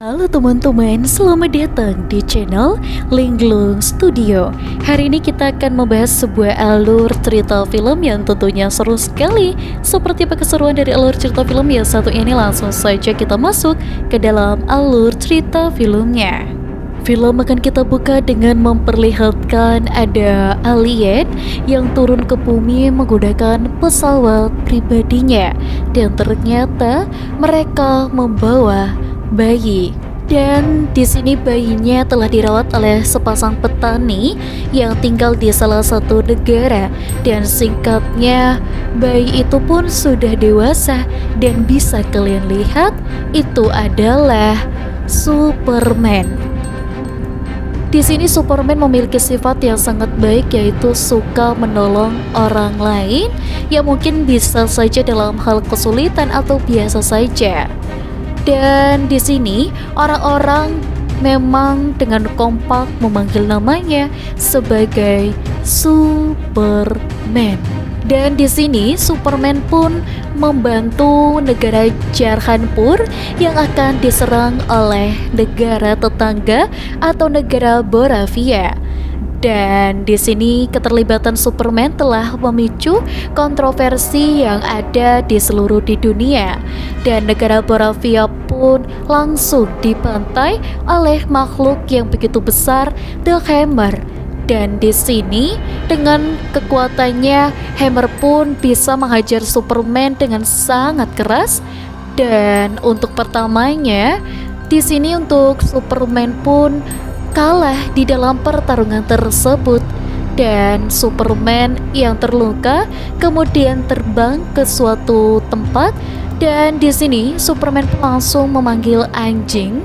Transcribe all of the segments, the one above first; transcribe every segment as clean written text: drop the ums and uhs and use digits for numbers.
Halo teman-teman, selamat datang di channel Linglung Studio. Hari ini kita akan membahas sebuah alur cerita film yang tentunya seru sekali. Seperti apa keseruan dari alur cerita film yang satu ini, langsung saja kita masuk ke dalam alur cerita filmnya. Film akan kita buka dengan memperlihatkan ada alien yang turun ke bumi menggunakan pesawat pribadinya. Dan ternyata mereka membawa bayi. Dan di sini bayinya telah dirawat oleh sepasang petani yang tinggal di salah satu negara. Dan singkatnya, bayi itu pun sudah dewasa dan bisa kalian lihat itu adalah Superman. Di sini Superman memiliki sifat yang sangat baik, yaitu suka menolong orang lain yang mungkin bisa saja dalam hal kesulitan atau biasa saja. Dan di sini orang-orang memang dengan kompak memanggil namanya sebagai Superman. Dan di sini Superman pun membantu negara Jarhanpur yang akan diserang oleh negara tetangga atau negara Boravia. Dan di sini keterlibatan Superman telah memicu kontroversi yang ada di seluruh dunia. Dan negara Boravia pun langsung dibantai oleh makhluk yang begitu besar, The Hammer. Dan di sini dengan kekuatannya, Hammer pun bisa menghajar Superman dengan sangat keras. Dan untuk pertamanya, di sini untuk Superman pun kalah di dalam pertarungan tersebut. Dan Superman yang terluka kemudian terbang ke suatu tempat. Dan di sini Superman langsung memanggil anjing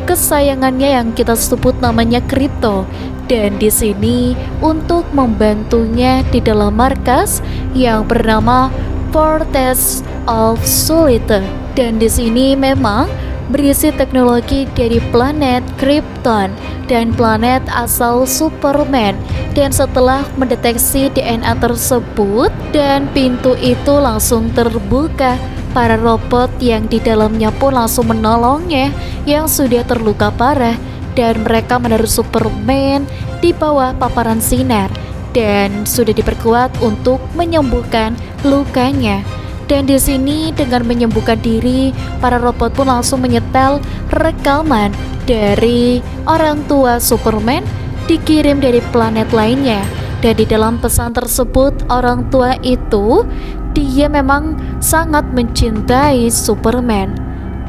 kesayangannya yang kita sebut namanya Krypto. Dan di sini untuk membantunya di dalam markas yang bernama Fortress of Solitude. Dan di sini memang berisi teknologi dari planet Krypton dan planet asal Superman. Dan setelah mendeteksi DNA tersebut dan pintu itu langsung terbuka, para robot yang di dalamnya pun langsung menolongnya yang sudah terluka parah. Dan mereka menaruh Superman di bawah paparan sinar dan sudah diperkuat untuk menyembuhkan lukanya. Dan di sini dengan menyembuhkan diri, para robot pun langsung menyetel rekaman dari orang tua Superman dikirim dari planet lainnya. Dan di dalam pesan tersebut, orang tua itu dia memang sangat mencintai Superman.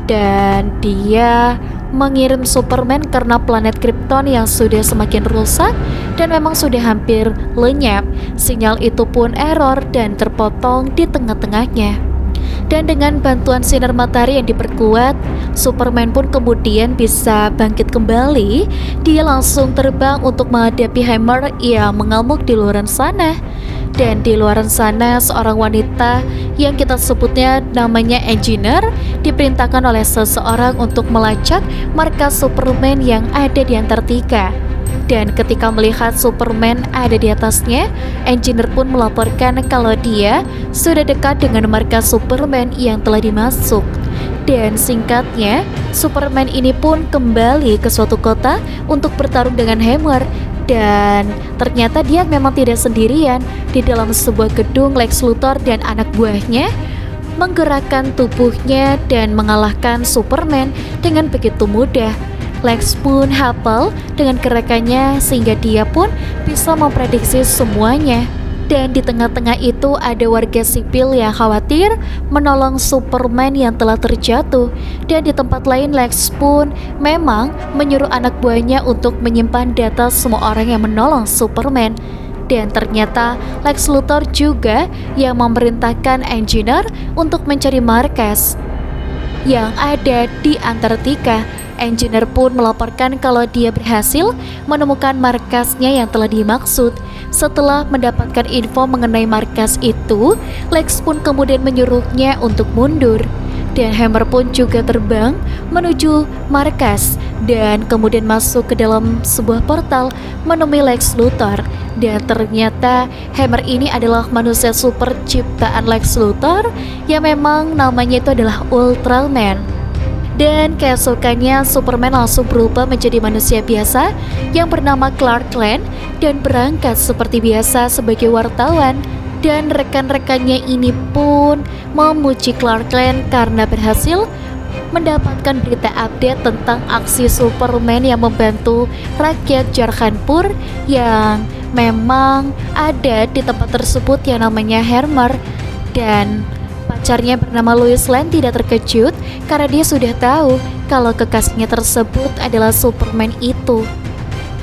Dan dia mengirim Superman karena planet Krypton yang sudah semakin rusak dan memang sudah hampir lenyap. Sinyal itu pun error dan terpotong di tengah-tengahnya. Dan dengan bantuan sinar matahari yang diperkuat, Superman pun kemudian bisa bangkit kembali. Dia langsung terbang untuk menghadapi Hammer yang mengamuk di luar sana. Dan di luar sana seorang wanita yang kita sebutnya namanya Engineer diperintahkan oleh seseorang untuk melacak markas Superman yang ada di Antartika. Dan ketika melihat Superman ada di atasnya, Engineer pun melaporkan kalau dia sudah dekat dengan markas Superman yang telah dimasuk. Dan singkatnya, Superman ini pun kembali ke suatu kota untuk bertarung dengan Hammer. Dan ternyata dia memang tidak sendirian. Di dalam sebuah gedung, Lex Luthor dan anak buahnya menggerakkan tubuhnya dan mengalahkan Superman dengan begitu mudah. Lex pun hafal dengan gerakannya sehingga dia pun bisa memprediksi semuanya. Dan di tengah-tengah itu ada warga sipil yang khawatir menolong Superman yang telah terjatuh. Dan di tempat lain Lex pun memang menyuruh anak buahnya untuk menyimpan data semua orang yang menolong Superman. Dan ternyata Lex Luthor juga yang memerintahkan Engineer untuk mencari markas yang ada di Antartika. Engineer pun melaporkan kalau dia berhasil menemukan markasnya yang telah dimaksud. Setelah mendapatkan info mengenai markas itu, Lex pun kemudian menyuruhnya untuk mundur. Dan Hammer pun juga terbang menuju markas dan kemudian masuk ke dalam sebuah portal menemui Lex Luthor. Dan ternyata Hammer ini adalah manusia super ciptaan Lex Luthor yang memang namanya itu adalah Ultraman. Dan keesokannya Superman langsung berubah menjadi manusia biasa yang bernama Clark Kent dan berangkat seperti biasa sebagai wartawan. Dan rekan-rekannya ini pun memuji Clark Kent karena berhasil mendapatkan berita update tentang aksi Superman yang membantu rakyat Jarkhanpur yang memang ada di tempat tersebut yang namanya Hammer. Dan pacarnya bernama Lois Lane tidak terkejut karena dia sudah tahu kalau kekasihnya tersebut adalah Superman itu.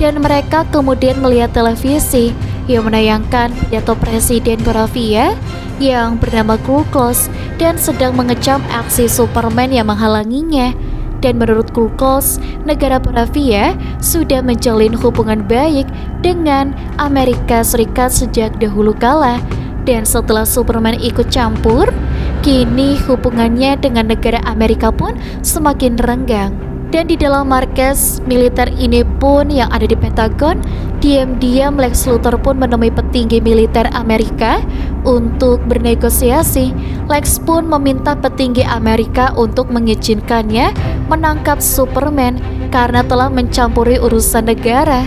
Dan mereka kemudian melihat televisi yang menayangkan pidato Presiden Boravia yang bernama Kulkos dan sedang mengecam aksi Superman yang menghalanginya. Dan menurut Kulkos, negara Boravia sudah menjalin hubungan baik dengan Amerika Serikat sejak dahulu kala. Dan setelah Superman ikut campur, kini hubungannya dengan negara Amerika pun semakin renggang. Dan di dalam markas militer ini pun yang ada di Pentagon, diam-diam Lex Luthor pun menemui petinggi militer Amerika untuk bernegosiasi. Lex pun meminta petinggi Amerika untuk mengizinkannya menangkap Superman karena telah mencampuri urusan negara.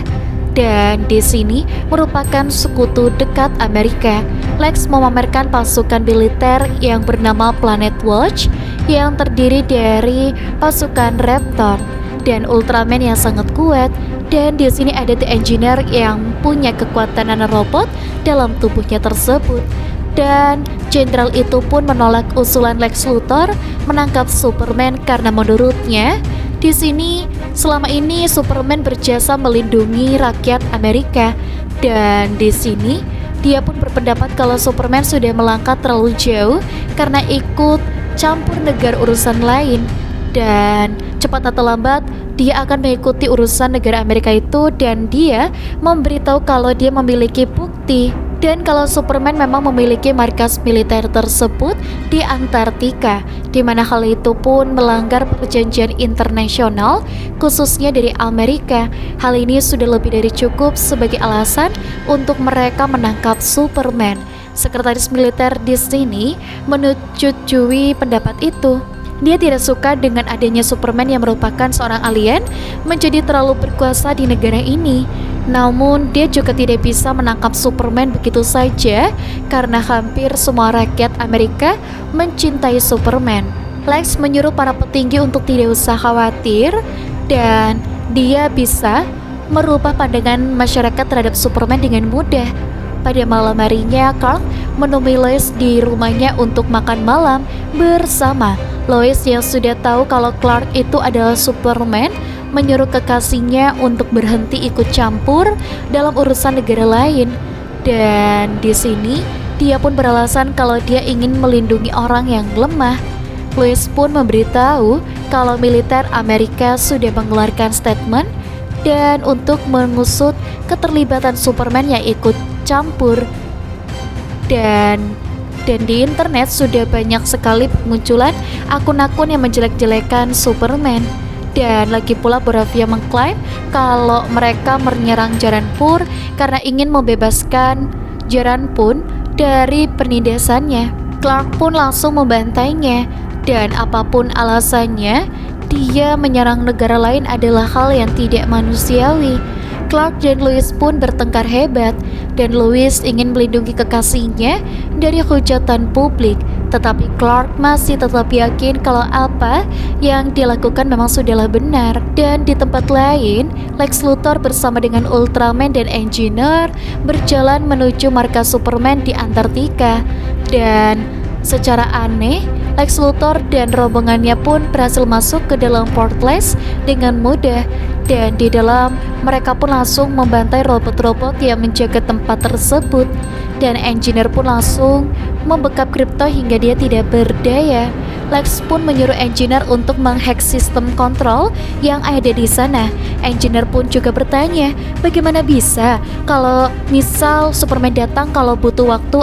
Dan di sini merupakan sekutu dekat Amerika. Lex memamerkan pasukan militer yang bernama Planet Watch yang terdiri dari pasukan Raptor dan Ultraman yang sangat kuat. Dan di sini ada The Engineer yang punya kekuatan nanorobot dalam tubuhnya tersebut. Dan jenderal itu pun menolak usulan Lex Luthor menangkap Superman karena menurutnya di sini selama ini Superman berjasa melindungi rakyat Amerika. Dan di sini dia pun berpendapat kalau Superman sudah melangkah terlalu jauh karena ikut campur negara urusan lain. Dan cepat atau lambat dia akan mengikuti urusan negara Amerika itu dan dia memberitahu kalau dia memiliki bukti. Dan kalau Superman memang memiliki markas militer tersebut di Antartika, di mana hal itu pun melanggar perjanjian internasional khususnya dari Amerika. Hal ini sudah lebih dari cukup sebagai alasan untuk mereka menangkap Superman. Sekretaris militer di sini menyetujui pendapat itu. Dia tidak suka dengan adanya Superman yang merupakan seorang alien menjadi terlalu berkuasa di negara ini. Namun dia juga tidak bisa menangkap Superman begitu saja karena hampir semua rakyat Amerika mencintai Superman. Lex menyuruh para petinggi untuk tidak usah khawatir dan dia bisa merubah pandangan masyarakat terhadap Superman dengan mudah. Pada malam harinya, Clark menemui Lois di rumahnya untuk makan malam bersama. Lois yang sudah tahu kalau Clark itu adalah Superman menyuruh kekasihnya untuk berhenti ikut campur dalam urusan negara lain. Dan di sini dia pun beralasan kalau dia ingin melindungi orang yang lemah. Lois pun memberitahu kalau militer Amerika sudah mengeluarkan statement dan untuk mengusut keterlibatan Superman yang ikut campur. Dan di internet sudah banyak sekali munculan akun-akun yang menjelek-jelekan Superman. Dan lagi pula Boravia mengklaim kalau mereka menyerang Jarkhanpur karena ingin membebaskan Jarkhanpur dari penindasannya. Clark pun langsung membantainya dan apapun alasannya, dia menyerang negara lain adalah hal yang tidak manusiawi. Clark dan Lois pun bertengkar hebat dan Lois ingin melindungi kekasihnya dari hujatan publik, tetapi Clark masih tetap yakin kalau apa yang dilakukan memang sudahlah benar. Dan di tempat lain, Lex Luthor bersama dengan Ultraman dan Engineer berjalan menuju markas Superman di Antartika. Dan secara aneh, Lex Luthor dan rombongannya pun berhasil masuk ke dalam Fortress dengan mudah. Dan di dalam mereka pun langsung membantai robot-robot yang menjaga tempat tersebut. Dan Engineer pun langsung membekap Krypto hingga dia tidak berdaya. Lex pun menyuruh Engineer untuk menghack sistem kontrol yang ada di sana. Engineer pun juga bertanya, bagaimana bisa kalau misal Superman datang kalau butuh waktu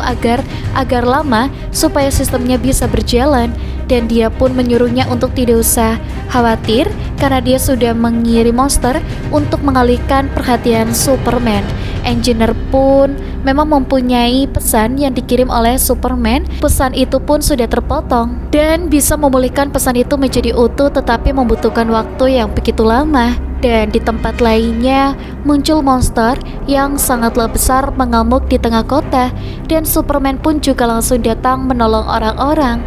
agar lama supaya sistemnya bisa berjalan. Dan dia pun menyuruhnya untuk tidak usah khawatir karena dia sudah mengirim monster untuk mengalihkan perhatian Superman. Engineer pun memang mempunyai pesan yang dikirim oleh Superman. Pesan itu pun sudah terpotong dan bisa memulihkan pesan itu menjadi utuh, tetapi membutuhkan waktu yang begitu lama. Dan di tempat lainnya muncul monster yang sangatlah besar mengamuk di tengah kota, dan Superman pun juga langsung datang menolong orang-orang.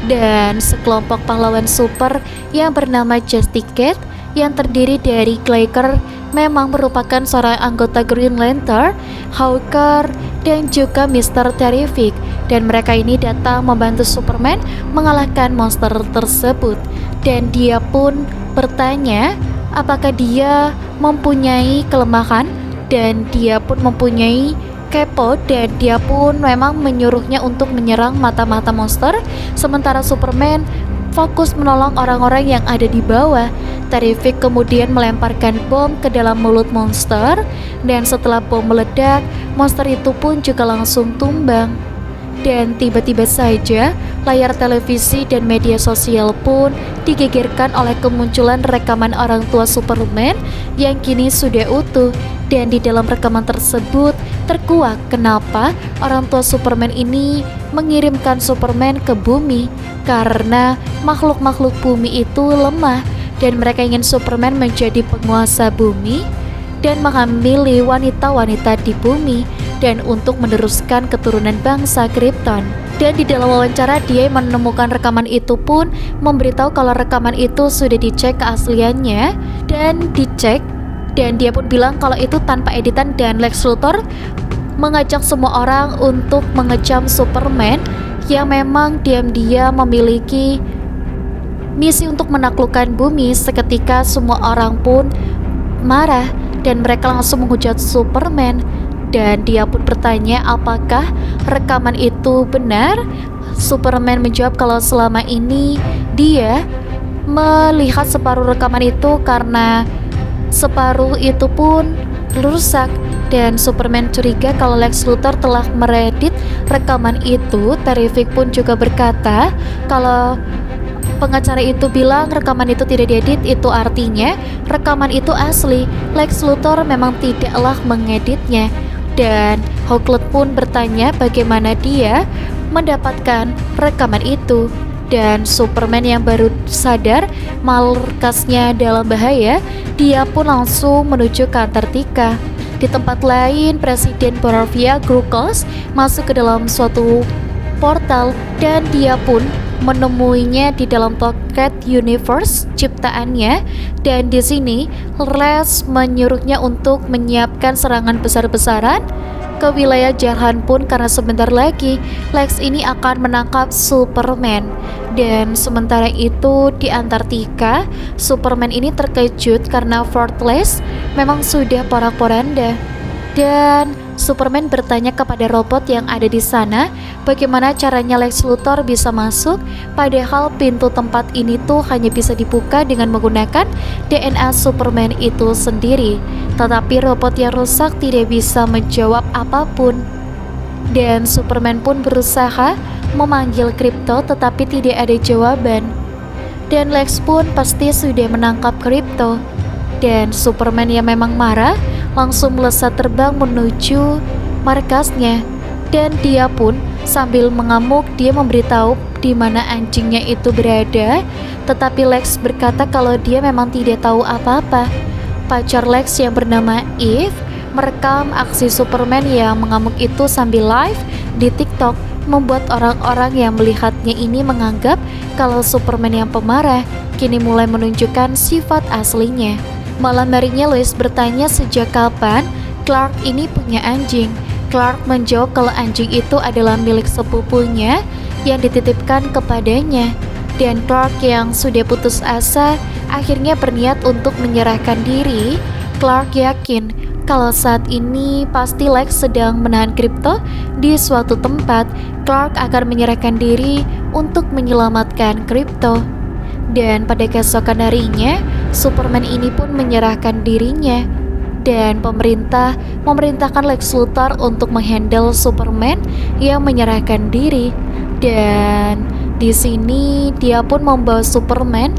Dan sekelompok pahlawan super yang bernama Justicat yang terdiri dari Glacier memang merupakan seorang anggota Green Lantern, Hawker, dan juga Mr. Terrific, dan mereka ini datang membantu Superman mengalahkan monster tersebut. Dan dia pun bertanya apakah dia mempunyai kelemahan, dan dia pun mempunyai kepo, dan dia pun memang menyuruhnya untuk menyerang mata-mata monster, sementara Superman fokus menolong orang-orang yang ada di bawah. Terrific kemudian melemparkan bom ke dalam mulut monster, dan setelah bom meledak, monster itu pun juga langsung tumbang. Dan tiba-tiba saja layar televisi dan media sosial pun digegerkan oleh kemunculan rekaman orang tua Superman yang kini sudah utuh. Dan di dalam rekaman tersebut terkuak kenapa orang tua Superman ini mengirimkan Superman ke bumi, karena makhluk-makhluk bumi itu lemah dan mereka ingin Superman menjadi penguasa bumi dan mengambil wanita-wanita di bumi dan untuk meneruskan keturunan bangsa Krypton. Dan di dalam wawancara dia menemukan rekaman itu pun memberitahu kalau rekaman itu sudah dicek keasliannya dan dicek, dan dia pun bilang kalau itu tanpa editan, dan Lex Luthor mengajak semua orang untuk mengecam Superman yang memang diam-diam memiliki misi untuk menaklukkan bumi. Seketika semua orang pun marah dan mereka langsung menghujat Superman, dan dia pun bertanya apakah rekaman itu benar. Superman menjawab kalau selama ini dia melihat separuh rekaman itu karena separuh itu pun rusak, dan Superman curiga kalau Lex Luthor telah meredit rekaman itu. Terrific pun juga berkata kalau pengacara itu bilang rekaman itu tidak diedit, itu artinya rekaman itu asli. Lex Luthor memang tidaklah mengeditnya. Dan Hawklet pun bertanya bagaimana dia mendapatkan rekaman itu. Dan Superman yang baru sadar markasnya dalam bahaya, dia pun langsung menuju ke Antartika. Di tempat lain, Presiden Boravia Grukos masuk ke dalam suatu portal dan dia pun menemuinya di dalam Pocket Universe ciptaannya. Dan di sini Les menyuruhnya untuk menyiapkan serangan besar-besaran ke wilayah Jarhan pun, karena sebentar lagi Lex ini akan menangkap Superman. Dan sementara itu di Antartika, Superman ini terkejut karena Fortress memang sudah porak-poranda. Dan Superman bertanya kepada robot yang ada di sana bagaimana caranya Lex Luthor bisa masuk, padahal pintu tempat ini tuh hanya bisa dibuka dengan menggunakan DNA Superman itu sendiri. Tetapi robot yang rusak tidak bisa menjawab apapun. Dan Superman pun berusaha memanggil Krypto tetapi tidak ada jawaban. Dan Lex pun pasti sudah menangkap Krypto. Dan Superman yang memang marah langsung melesat terbang menuju markasnya. Dan dia pun sambil mengamuk dia memberitahu di mana anjingnya itu berada. Tetapi Lex berkata kalau dia memang tidak tahu apa-apa. Pacar Lex yang bernama Eve merekam aksi Superman yang mengamuk itu sambil live di TikTok, membuat orang-orang yang melihatnya ini menganggap kalau Superman yang pemarah kini mulai menunjukkan sifat aslinya. Malam harinya Lois bertanya sejak kapan Clark ini punya anjing. Clark menjawab kalau anjing itu adalah milik sepupunya yang dititipkan kepadanya. Dan Clark yang sudah putus asa akhirnya berniat untuk menyerahkan diri. Clark yakin kalau saat ini pasti Lex sedang menahan Krypto di suatu tempat. Clark akan menyerahkan diri untuk menyelamatkan Krypto. Dan pada keesokan harinya, Superman ini pun menyerahkan dirinya. Dan pemerintah memerintahkan Lex Luthor untuk menghandle Superman yang menyerahkan diri. Dan di sini dia pun membawa Superman,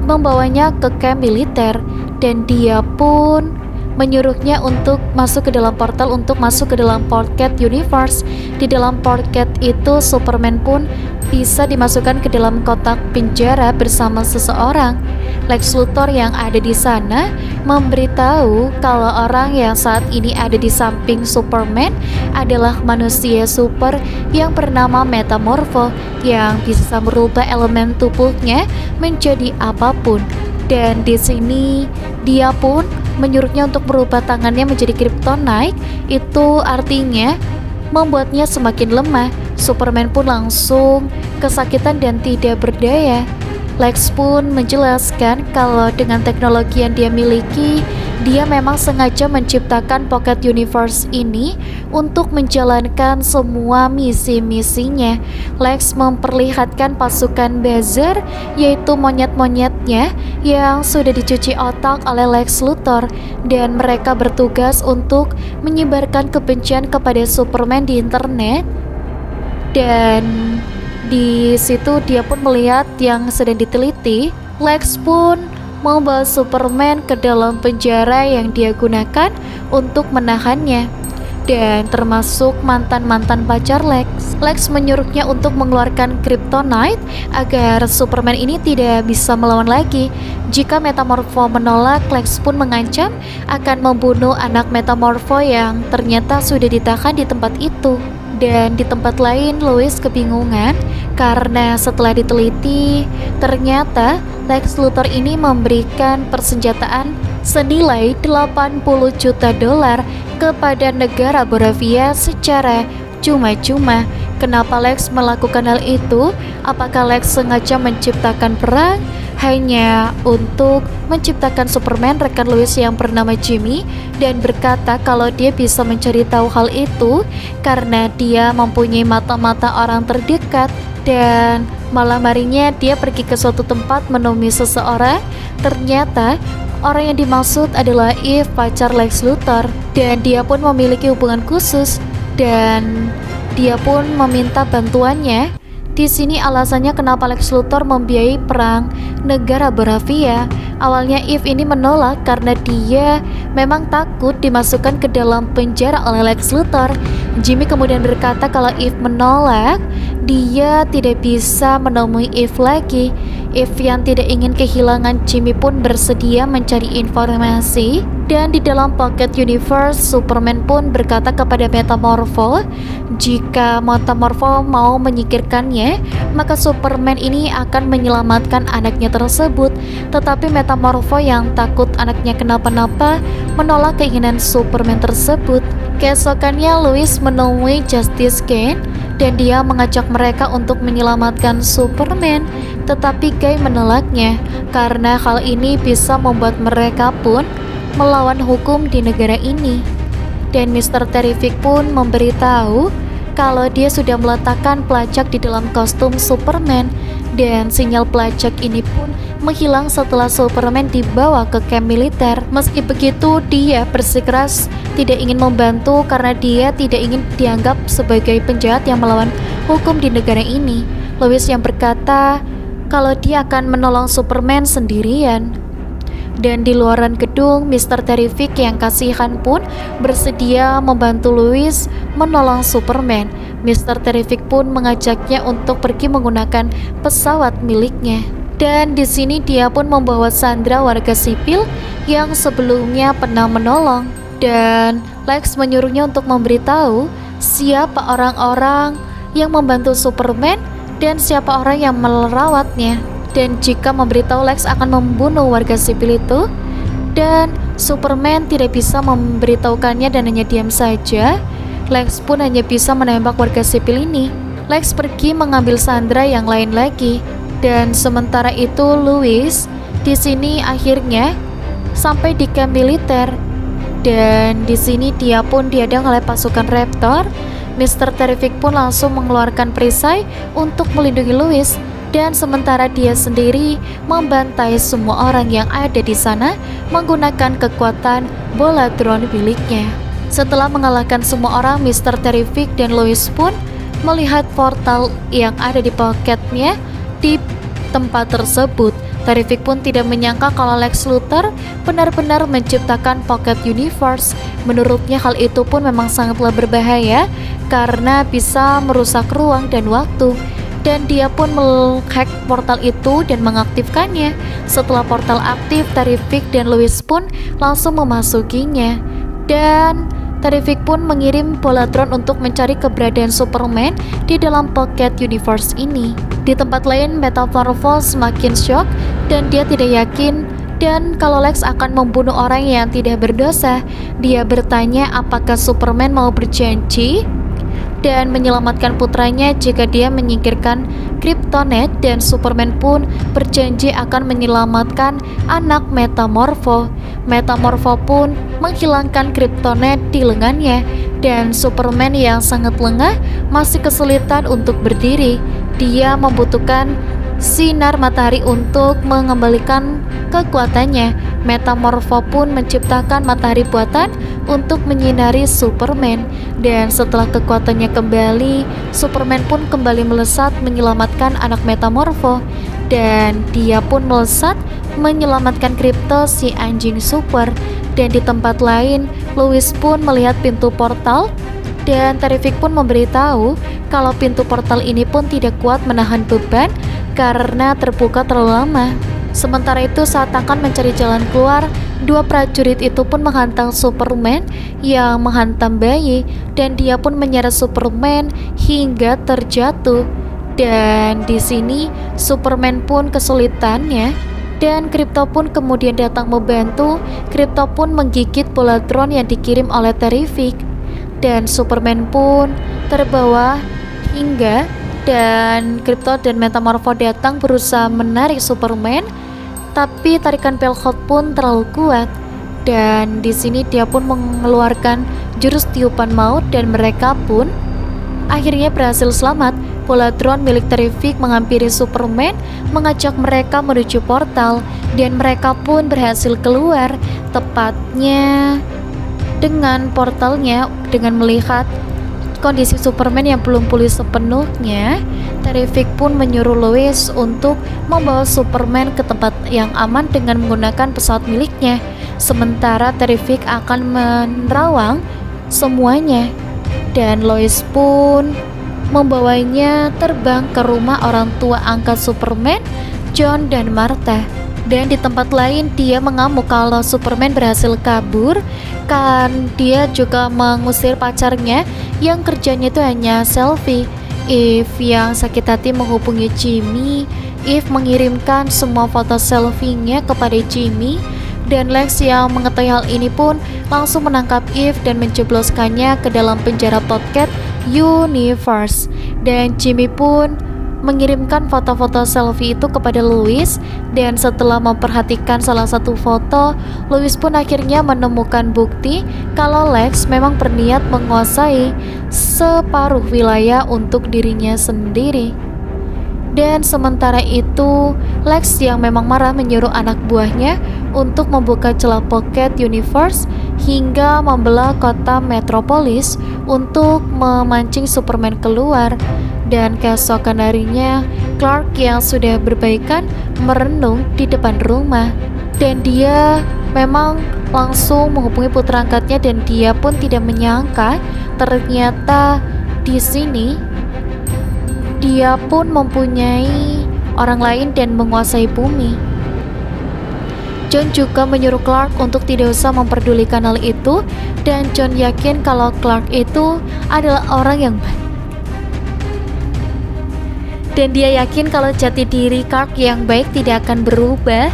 membawanya ke camp militer, dan dia pun menyuruhnya untuk masuk ke dalam portal untuk masuk ke dalam Pocket Universe. Di dalam Pocket itu Superman pun bisa dimasukkan ke dalam kotak penjara bersama seseorang. Lex Luthor yang ada di sana memberitahu kalau orang yang saat ini ada di samping Superman adalah manusia super yang bernama Metamorpho yang bisa merubah elemen tubuhnya menjadi apapun. Dan di sini dia pun menyuruhnya untuk merubah tangannya menjadi kryptonite. Itu artinya membuatnya semakin lemah. Superman pun langsung kesakitan dan tidak berdaya. Lex pun menjelaskan kalau dengan teknologi yang dia miliki, dia memang sengaja menciptakan Pocket Universe ini untuk menjalankan semua misi-misinya. Lex memperlihatkan pasukan Bezer, yaitu monyet-monyetnya yang sudah dicuci otak oleh Lex Luthor, dan mereka bertugas untuk menyebarkan kebencian kepada Superman di internet. Dan di situ dia pun melihat yang sedang diteliti. Lex pun membawa Superman ke dalam penjara yang dia gunakan untuk menahannya, dan termasuk mantan-mantan pacar Lex. Lex menyuruhnya untuk mengeluarkan kryptonite agar Superman ini tidak bisa melawan lagi. Jika Metamorpho menolak, Lex pun mengancam akan membunuh anak Metamorpho yang ternyata sudah ditahan di tempat itu. Dan di tempat lain Lois kebingungan karena setelah diteliti ternyata Lex Luthor ini memberikan persenjataan senilai 80 juta dolar kepada negara Boravia secara cuma-cuma. Kenapa Lex melakukan hal itu? Apakah Lex sengaja menciptakan perang hanya untuk menciptakan Superman? Rekan Lois yang bernama Jimmy dan berkata kalau dia bisa mencari tahu hal itu karena dia mempunyai mata-mata orang terdekat. Dan malam harinya dia pergi ke suatu tempat menemui seseorang. Ternyata orang yang dimaksud adalah Eve, pacar Lex Luthor, dan dia pun memiliki hubungan khusus dan dia pun meminta bantuannya. Di sini alasannya kenapa Lex Luthor membiayai perang negara Boravia. Awalnya Eve ini menolak karena dia memang takut dimasukkan ke dalam penjara oleh Lex Luthor. Jimmy kemudian berkata kalau Eve menolak, dia tidak bisa menemui Eve lagi. Eve yang tidak ingin kehilangan Jimmy pun bersedia mencari informasi. Dan di dalam Pocket Universe, Superman pun berkata kepada Metamorpho jika Metamorpho mau menyingkirkannya, maka Superman ini akan menyelamatkan anaknya tersebut. Tetapi Metamorpho yang takut anaknya kenapa-napa menolak keinginan Superman tersebut. Keesokannya Lois menemui Justice Kane dan dia mengajak mereka untuk menyelamatkan Superman. Tetapi Guy menolaknya karena hal ini bisa membuat mereka pun melawan hukum di negara ini. Dan Mr. Terrific pun memberitahu kalau dia sudah meletakkan pelacak di dalam kostum Superman, dan sinyal pelacak ini pun menghilang setelah Superman dibawa ke kamp militer. Meski begitu, dia bersikeras tidak ingin membantu karena dia tidak ingin dianggap sebagai penjahat yang melawan hukum di negara ini. Lois yang berkata kalau dia akan menolong Superman sendirian. Dan di luaran gedung, Mr. Terrific yang kasihan pun bersedia membantu Lois menolong Superman. Mr. Terrific pun mengajaknya untuk pergi menggunakan pesawat miliknya. Dan di sini dia pun membawa Sandra, warga sipil yang sebelumnya pernah menolong. Dan Lex menyuruhnya untuk memberitahu siapa orang-orang yang membantu Superman dan siapa orang yang merawatnya. Dan jika memberitahu Lex akan membunuh warga sipil itu, dan Superman tidak bisa memberitahukannya dan hanya diam saja, Lex pun hanya bisa menembak warga sipil ini. Lex pergi mengambil Sandra yang lain lagi, dan sementara itu Lois di sini akhirnya sampai di kamp militer. Dan di sini dia pun dihadang oleh pasukan Raptor. Mr. Terrific pun langsung mengeluarkan perisai untuk melindungi Lois. Dan sementara dia sendiri membantai semua orang yang ada di sana menggunakan kekuatan bola drone miliknya. Setelah mengalahkan semua orang, Mr. Terrific dan Lois pun melihat portal yang ada di pocketnya di tempat tersebut. Terrific pun tidak menyangka kalau Lex Luthor benar-benar menciptakan Pocket Universe. Menurutnya hal itu pun memang sangatlah berbahaya karena bisa merusak ruang dan waktu. Dan dia pun menghack portal itu dan mengaktifkannya. Setelah portal aktif, Terrific dan Lois pun langsung memasukinya. Dan Terrific pun mengirim Bolatron untuk mencari keberadaan Superman di dalam Pocket Universe ini. Di tempat lain, Metamorpho semakin shock dan dia tidak yakin dan kalau Lex akan membunuh orang yang tidak berdosa. Dia bertanya apakah Superman mau berjanji dan menyelamatkan putranya jika dia menyingkirkan Kryptonite, dan Superman pun berjanji akan menyelamatkan anak Metamorpho. Metamorpho pun menghilangkan Kryptonite di lengannya dan Superman yang sangat lengah masih kesulitan untuk berdiri. Dia membutuhkan sinar matahari untuk mengembalikan kekuatannya. Metamorpho pun menciptakan matahari buatan untuk menyinari Superman, dan setelah kekuatannya kembali, Superman pun kembali melesat menyelamatkan anak Metamorpho, dan dia pun melesat menyelamatkan Krypto si anjing super. Dan di tempat lain, Lois pun melihat pintu portal dan Terrific pun memberitahu kalau pintu portal ini pun tidak kuat menahan beban karena terbuka terlalu lama. Sementara itu saat akan mencari jalan keluar, dua prajurit itu pun menghantam Superman yang menghantam bayi dan dia pun menyeret Superman hingga terjatuh. Dan di sini Superman pun kesulitannya dan Krypto pun kemudian datang membantu. Krypto pun menggigit Bolatron yang dikirim oleh Terrific dan Superman pun terbawa hingga dan Krypto dan Metamorpho datang berusaha menarik Superman, tapi tarikan Pelhot pun terlalu kuat dan di sini dia pun mengeluarkan jurus tiupan maut dan mereka pun akhirnya berhasil selamat. Bolatron milik Terrific menghampiri Superman, mengajak mereka menuju portal dan mereka pun berhasil keluar tepatnya dengan portalnya. Dengan melihat kondisi Superman yang belum pulih sepenuhnya, Terrific pun menyuruh Lois untuk membawa Superman ke tempat yang aman dengan menggunakan pesawat miliknya. Sementara Terrific akan menerawang semuanya dan Lois pun membawanya terbang ke rumah orang tua angkat Superman, John dan Martha. Dan di tempat lain dia mengamuk kalau Superman berhasil kabur kan dia juga mengusir pacarnya yang kerjanya itu hanya selfie. Eve yang sakit hati menghubungi Jimmy. Eve mengirimkan semua foto selfie-nya kepada Jimmy dan Lex yang mengetahui hal ini pun langsung menangkap Eve dan menjebloskannya ke dalam penjara Pocket Universe. Dan Jimmy pun mengirimkan foto-foto selfie itu kepada Lois dan setelah memperhatikan salah satu foto, Lois pun akhirnya menemukan bukti kalau Lex memang berniat menguasai separuh wilayah untuk dirinya sendiri. Dan sementara itu, Lex yang memang marah menyuruh anak buahnya untuk membuka celah Pocket Universe hingga membelah kota Metropolis untuk memancing Superman keluar. Dan keesokan harinya, Clark yang sudah berbaikan merenung di depan rumah dan dia memang langsung menghubungi putra angkatnya dan dia pun tidak menyangka ternyata di sini dia pun mempunyai orang lain dan menguasai bumi. John juga menyuruh Clark untuk tidak usah memperdulikan hal itu dan John yakin kalau Clark itu adalah orang yang baik. Dan dia yakin kalau jati diri Clark yang baik tidak akan berubah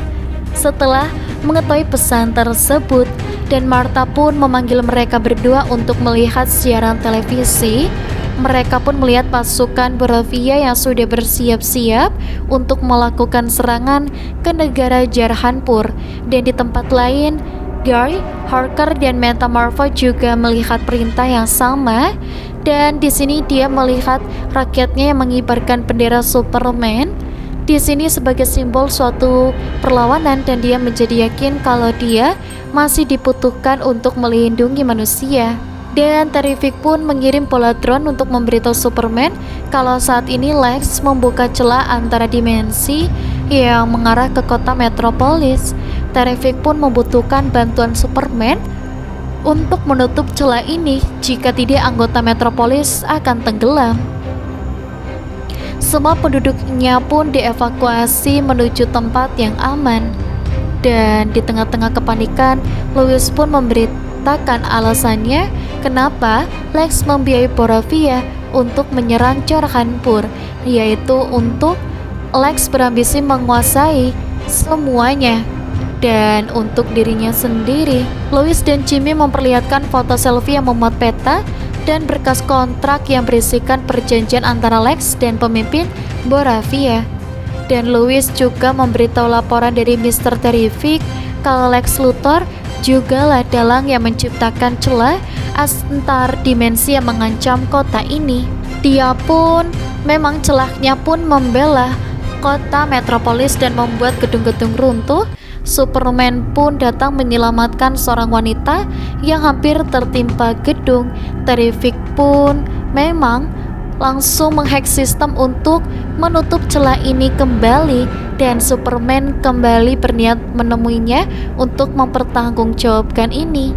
setelah mengetahui pesan tersebut. Dan Martha pun memanggil mereka berdua untuk melihat siaran televisi. Mereka pun melihat pasukan Borovia yang sudah bersiap-siap untuk melakukan serangan ke negara Jarhanpur. Dan di tempat lain, Guy, Harker, dan Metamorpho juga melihat perintah yang sama. Dan di sini dia melihat rakyatnya yang mengibarkan bendera Superman di sini sebagai simbol suatu perlawanan dan dia menjadi yakin kalau dia masih dibutuhkan untuk melindungi manusia. Dan Terrific pun mengirim Bolatron untuk memberitahu Superman kalau saat ini Lex membuka celah antara dimensi yang mengarah ke kota Metropolis. Terrific pun membutuhkan bantuan Superman untuk menutup celah ini. Jika tidak, anggota Metropolis akan tenggelam. Semua penduduknya pun dievakuasi menuju tempat yang aman. Dan di tengah-tengah kepanikan, Lois pun memberitakan alasannya kenapa Lex membiayai Boravia untuk menyerang Jorhanpur, yaitu untuk Lex berambisi menguasai semuanya. Dan untuk dirinya sendiri, Lois dan Jimmy memperlihatkan foto selfie yang memuat peta dan berkas kontrak yang berisikan perjanjian antara Lex dan pemimpin Boravia. Dan Lois juga memberitahu laporan dari Mr. Terrific kalau Lex Luthor jugalah dalang yang menciptakan celah antar dimensi yang mengancam kota ini. Dia pun memang celahnya pun membela kota Metropolis dan membuat gedung-gedung runtuh. Superman pun datang menyelamatkan seorang wanita yang hampir tertimpa gedung. Terrific pun memang langsung menghack sistem untuk menutup celah ini kembali, dan Superman kembali berniat menemuinya untuk mempertanggungjawabkan ini.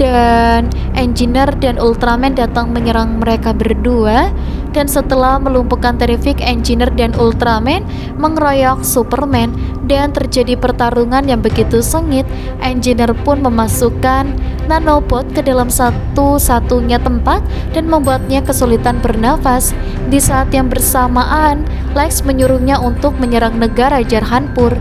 Dan Engineer dan Ultraman datang menyerang mereka berdua, dan setelah melumpuhkan Terrific, Engineer dan Ultraman mengeroyok Superman dan terjadi pertarungan yang begitu sengit. Engineer pun memasukkan nanobot ke dalam satu-satunya tempat dan membuatnya kesulitan bernafas. Di saat yang bersamaan, Lex menyuruhnya untuk menyerang negara Jorhanpur,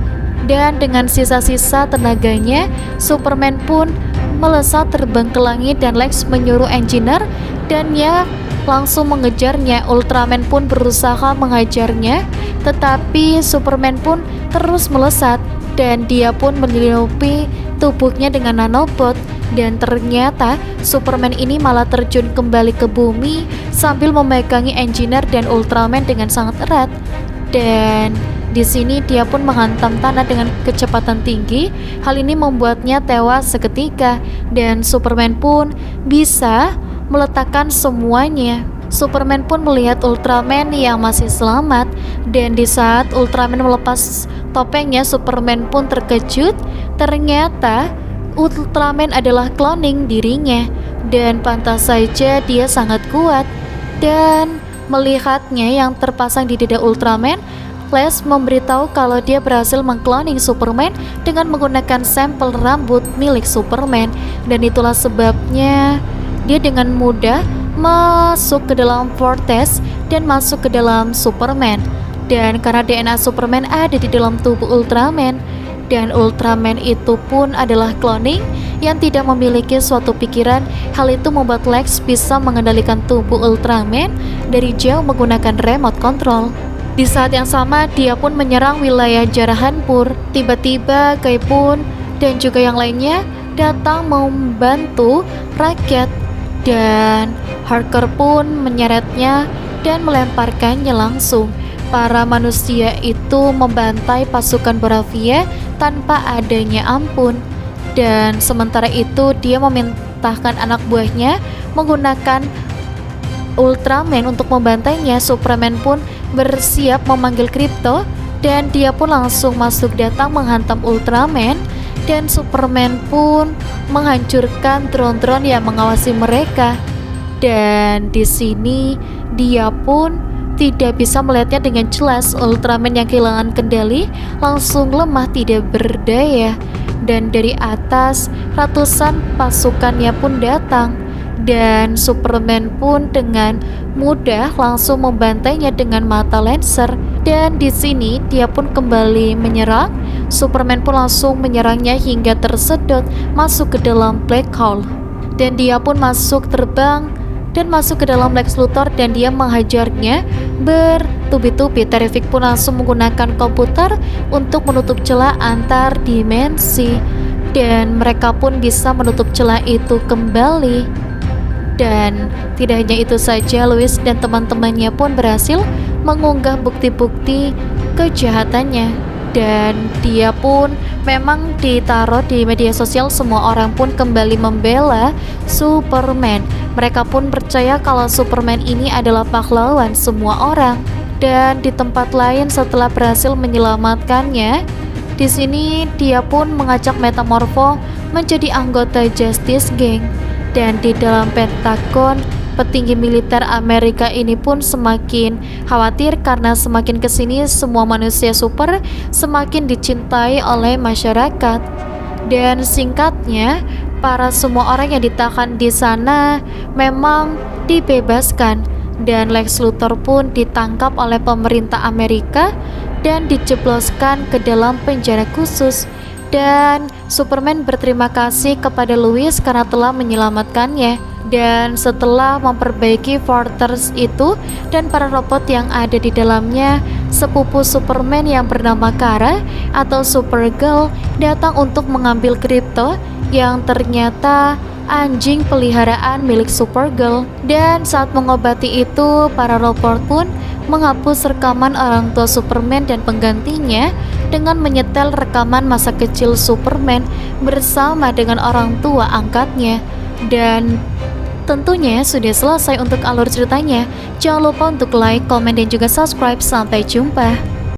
dan dengan sisa-sisa tenaganya, Superman pun melesat terbang ke langit dan Lex menyuruh Engineer dan dia langsung mengejarnya. Ultraman pun berusaha menghajarnya, tetapi Superman pun terus melesat dan dia pun menyelimupi tubuhnya dengan nanobot. Dan ternyata Superman ini malah terjun kembali ke bumi sambil memegangi Engineer dan Ultraman dengan sangat erat. Dan di sini dia pun menghantam tanah dengan kecepatan tinggi. Hal ini membuatnya tewas seketika dan Superman pun bisa meletakkan semuanya. Superman pun melihat Ultraman yang masih selamat, dan di saat Ultraman melepas topengnya, Superman pun terkejut. Ternyata Ultraman adalah cloning dirinya, dan pantas saja dia sangat kuat. Dan melihatnya yang terpasang di dada Ultraman, Flash memberitahu kalau dia berhasil mengkloning Superman dengan menggunakan sampel rambut milik Superman, dan itulah sebabnya dia dengan mudah masuk ke dalam Vortex dan masuk ke dalam Superman. Dan karena DNA Superman ada di dalam tubuh Ultraman, dan Ultraman itu pun adalah cloning yang tidak memiliki suatu pikiran. Hal itu membuat Lex bisa mengendalikan tubuh Ultraman dari jauh menggunakan remote control. Di saat yang sama, dia pun menyerang wilayah Jorhanpur. Tiba-tiba Guy pun dan juga yang lainnya datang membantu rakyat, dan Harker pun menyeretnya dan melemparkannya langsung. Para manusia itu membantai pasukan Boravia tanpa adanya ampun, dan sementara itu dia memerintahkan anak buahnya menggunakan Ultraman untuk membantainya. Superman pun bersiap memanggil Krypto, dan dia pun langsung masuk datang menghantam Ultraman, dan Superman pun menghancurkan drone-drone yang mengawasi mereka. Dan di sini dia pun tidak bisa melihatnya dengan jelas. Ultraman yang kehilangan kendali langsung lemah, tidak berdaya, dan dari atas ratusan pasukannya pun datang, dan Superman pun dengan mudah langsung membantainya dengan mata Lancer. Dan di sini dia pun kembali menyerang. Superman pun langsung menyerangnya hingga tersedot masuk ke dalam black hole, dan dia pun masuk terbang dan masuk ke dalam Lex Luthor, dan dia menghajarnya bertubi-tubi. Terrific pun langsung menggunakan komputer untuk menutup celah antar dimensi, dan mereka pun bisa menutup celah itu kembali. Dan tidak hanya itu saja, Lois dan teman-temannya pun berhasil mengunggah bukti-bukti kejahatannya, dan dia pun memang ditaruh di media sosial. Semua orang pun kembali membela Superman. Mereka pun percaya kalau Superman ini adalah pahlawan semua orang. Dan di tempat lain setelah berhasil menyelamatkannya, di sini dia pun mengajak Metamorpho menjadi anggota Justice Gang. Dan di dalam Pentagon, petinggi militer Amerika ini pun semakin khawatir karena semakin kesini semua manusia super semakin dicintai oleh masyarakat. Dan singkatnya, para semua orang yang ditahan di sana memang dibebaskan, dan Lex Luthor pun ditangkap oleh pemerintah Amerika dan dijebloskan ke dalam penjara khusus. Dan Superman berterima kasih kepada Lois karena telah menyelamatkannya. Dan setelah memperbaiki Fortress itu dan para robot yang ada di dalamnya, sepupu Superman yang bernama Kara atau Supergirl datang untuk mengambil Krypto yang ternyata anjing peliharaan milik Supergirl. Dan saat mengobati itu, para robot pun menghapus rekaman orang tua Superman dan penggantinya dengan menyetel rekaman masa kecil Superman bersama dengan orang tua angkatnya. Dan tentunya sudah selesai untuk alur ceritanya. Jangan lupa untuk like, komen, dan juga subscribe. Sampai jumpa.